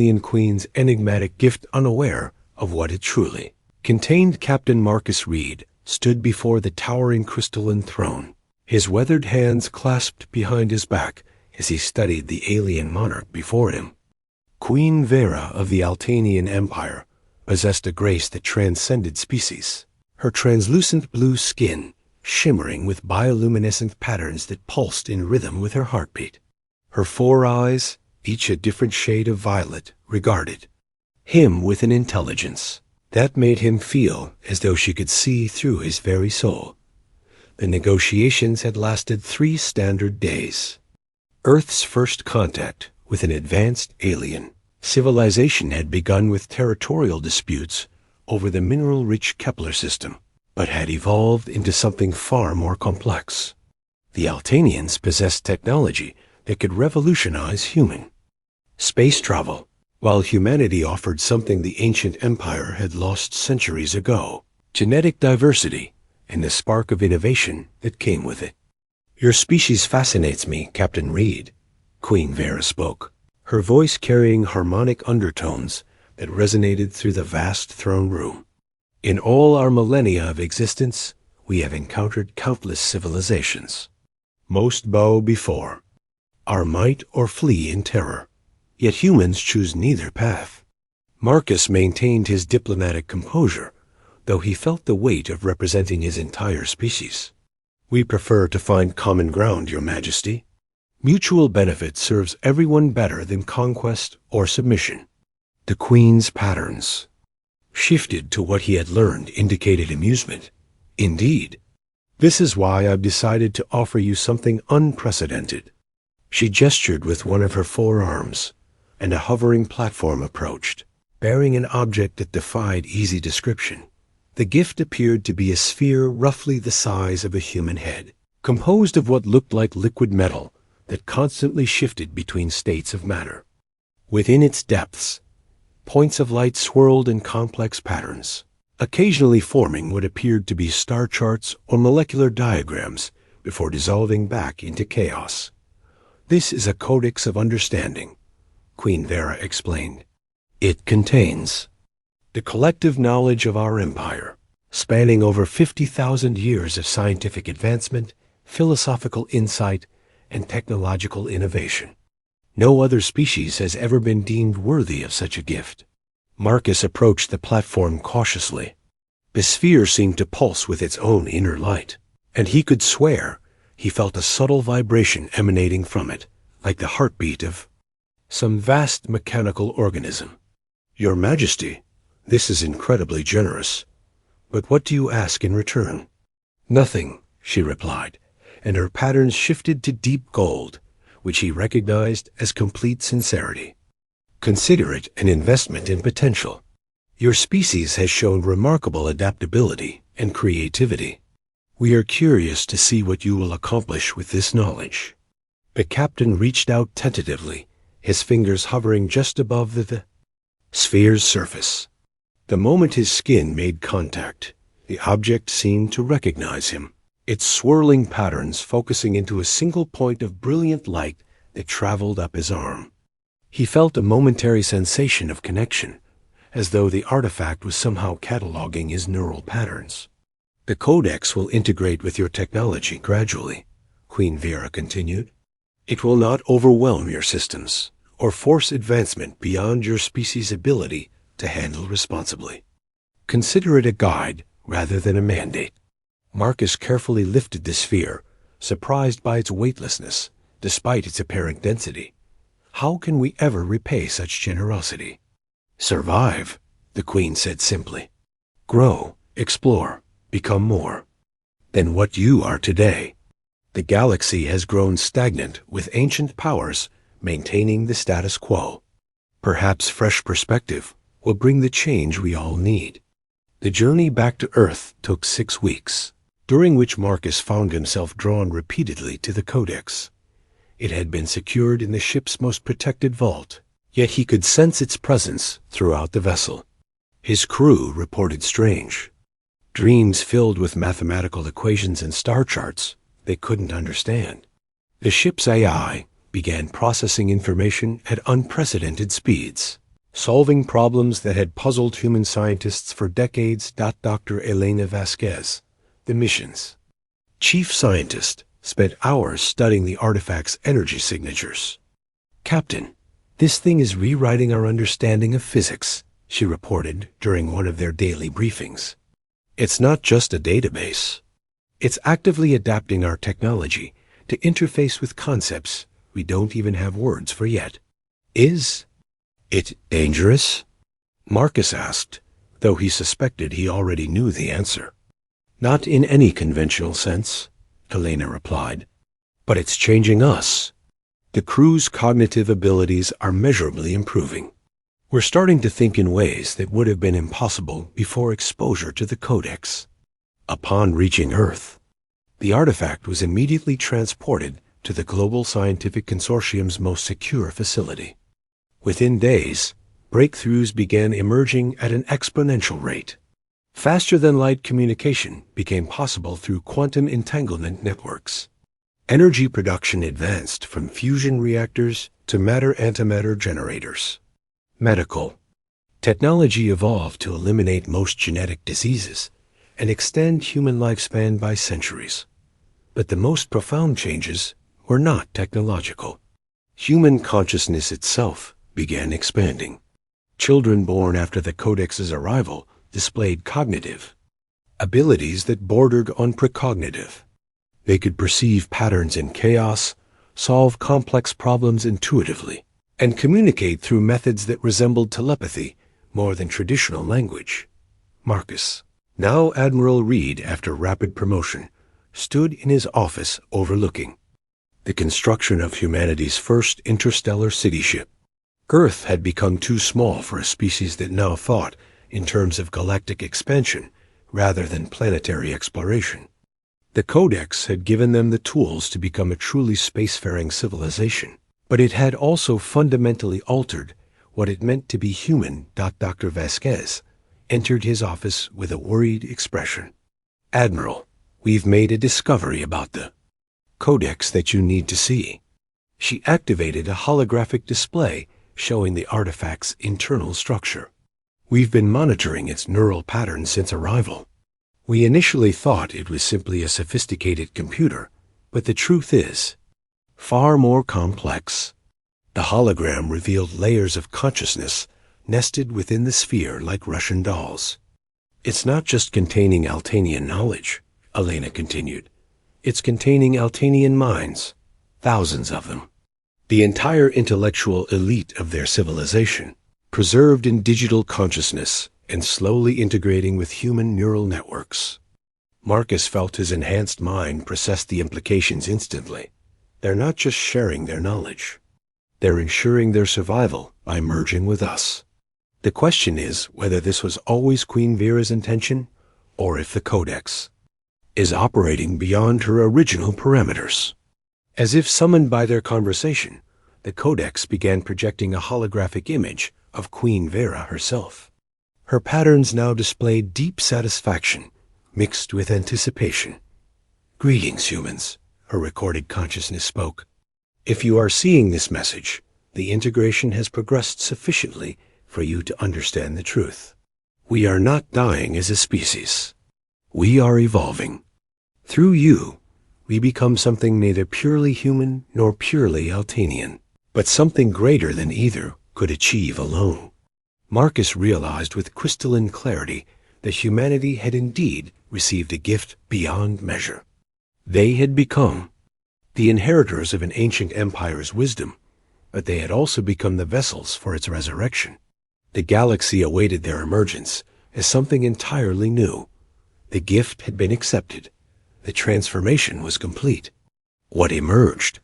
Alien Queen's enigmatic gift, unaware of what it truly contained. Captain Marcus Reed stood before the towering crystalline throne, his weathered hands clasped behind his back as he studied the alien monarch before him. Queen Vera of the Altanian Empire possessed a grace that transcended species, her translucent blue skin shimmering with bioluminescent patterns that pulsed in rhythm with her heartbeat. Her 4 eyes, each a different shade of violet, regarded him with an intelligence that made him feel as though she could see through his very soul. The negotiations had lasted 3 standard days. Earth's first contact with an advanced alien civilization had begun with territorial disputes over the mineral-rich Kepler system, but had evolved into something far more complex. The Altanians possessed technology that could revolutionize human space travel, while humanity offered something the ancient empire had lost centuries ago: genetic diversity and the spark of innovation that came with it. "Your species fascinates me, Captain Reed," Queen Vera spoke, her voice carrying harmonic undertones that resonated through the vast throne room. "In all our millennia of existence, we have encountered countless civilizations. Most bow before our might or flee in terror, yet humans choose neither path." Marcus maintained his diplomatic composure, though he felt the weight of representing his entire species. "We prefer to find common ground, Your Majesty. Mutual benefit serves everyone better than conquest or submission." The Queen's patterns shifted to what he had learned indicated amusement. "Indeed. This is why I've decided to offer you something unprecedented." She gestured with one of her 4 arms, and a hovering platform approached, bearing an object that defied easy description. The gift appeared to be a sphere roughly the size of a human head, composed of what looked like liquid metal that constantly shifted between states of matter. Within its depths, points of light swirled in complex patterns, occasionally forming what appeared to be star charts or molecular diagrams before dissolving back into chaos. "This is a codex of understanding," Queen Vera explained. "It contains the collective knowledge of our empire, spanning over 50,000 years of scientific advancement, philosophical insight, and technological innovation. No other species has ever been deemed worthy of such a gift." Marcus approached the platform cautiously. The sphere seemed to pulse with its own inner light, and he could swear he felt a subtle vibration emanating from it, like the heartbeat of some vast mechanical organism. "Your Majesty, this is incredibly generous. But what do you ask in return?" "Nothing," she replied, and her patterns shifted to deep gold, which he recognized as complete sincerity. "Consider it an investment in potential. Your species has shown remarkable adaptability and creativity. We are curious to see what you will accomplish with this knowledge." The captain reached out tentatively, his fingers hovering just above the sphere's surface. The moment his skin made contact, the object seemed to recognize him, its swirling patterns focusing into a single point of brilliant light that traveled up his arm. He felt a momentary sensation of connection, as though the artifact was somehow cataloging his neural patterns. "The codex will integrate with your technology gradually," Queen Vera continued. "It will not overwhelm your systems or force advancement beyond your species' ability to handle responsibly. Consider it a guide rather than a mandate." Marcus carefully lifted the sphere, surprised by its weightlessness, despite its apparent density. How can we ever repay such generosity? "Survive," the Queen said simply. "Grow, explore, become more than what you are today." The galaxy has grown stagnant, with ancient powers maintaining the status quo. Perhaps fresh perspective will bring the change we all need. The journey back to Earth took 6 weeks, during which Marcus found himself drawn repeatedly to the codex. It had been secured in the ship's most protected vault, yet he could sense its presence throughout the vessel. His crew reported strange dreams filled with mathematical equations and star charts they couldn't understand. The ship's AI began processing information at unprecedented speeds, solving problems that had puzzled human scientists for decades. Dr. Elena Vasquez, the mission's chief scientist, spent hours studying the artifact's energy signatures. "Captain, this thing is rewriting our understanding of physics," she reported during one of their daily briefings. "It's not just a database. It's actively adapting our technology to interface with concepts we don't even have words for yet." "Is it dangerous?" Marcus asked, though he suspected he already knew the answer. "Not in any conventional sense," Elena replied. "But it's changing us. The crew's cognitive abilities are measurably improving. We're starting to think in ways that would have been impossible before exposure to the Codex." Upon reaching Earth, the artifact was immediately transported to the Global Scientific Consortium's most secure facility. Within days, breakthroughs began emerging at an exponential rate. Faster-than-light communication became possible through quantum entanglement networks. Energy production advanced from fusion reactors to matter-antimatter generators. Medical technology evolved to eliminate most genetic diseases and extend human lifespan by centuries. But the most profound changes were not technological. Human consciousness itself began expanding. Children born after the Codex's arrival displayed cognitive abilities that bordered on precognitive. They could perceive patterns in chaos, solve complex problems intuitively, and communicate through methods that resembled telepathy more than traditional language. Marcus, now Admiral Reed after rapid promotion, stood in his office overlooking the construction of humanity's first interstellar city ship. Earth had become too small for a species that now thought in terms of galactic expansion rather than planetary exploration. The Codex had given them the tools to become a truly spacefaring civilization, but it had also fundamentally altered what it meant to be human. Dr. Vasquez entered his office with a worried expression. "Admiral, we've made a discovery about the Codex that you need to see." She activated a holographic display showing the artifact's internal structure. "We've been monitoring its neural patterns since arrival. We initially thought it was simply a sophisticated computer, but the truth is far more complex." The hologram revealed layers of consciousness nested within the sphere like Russian dolls. "It's not just containing Altanian knowledge," Elena continued. "It's containing Altanian minds, thousands of them. The entire intellectual elite of their civilization, preserved in digital consciousness and slowly integrating with human neural networks." Marcus felt his enhanced mind process the implications instantly. They're not just sharing their knowledge. They're ensuring their survival by merging with us. The question is whether this was always Queen Vera's intention, or if the Codex is operating beyond her original parameters. As if summoned by their conversation, the Codex began projecting a holographic image of Queen Vera herself. Her patterns now displayed deep satisfaction, mixed with anticipation. "Greetings, humans," her recorded consciousness spoke. "If you are seeing this message, the integration has progressed sufficiently for you to understand the truth. We are not dying as a species. We are evolving. Through you, we become something neither purely human nor purely Altanian, but something greater than either could achieve alone." Marcus realized with crystalline clarity that humanity had indeed received a gift beyond measure. They had become the inheritors of an ancient empire's wisdom, but they had also become the vessels for its resurrection. The galaxy awaited their emergence as something entirely new. The gift had been accepted. The transformation was complete. What emerged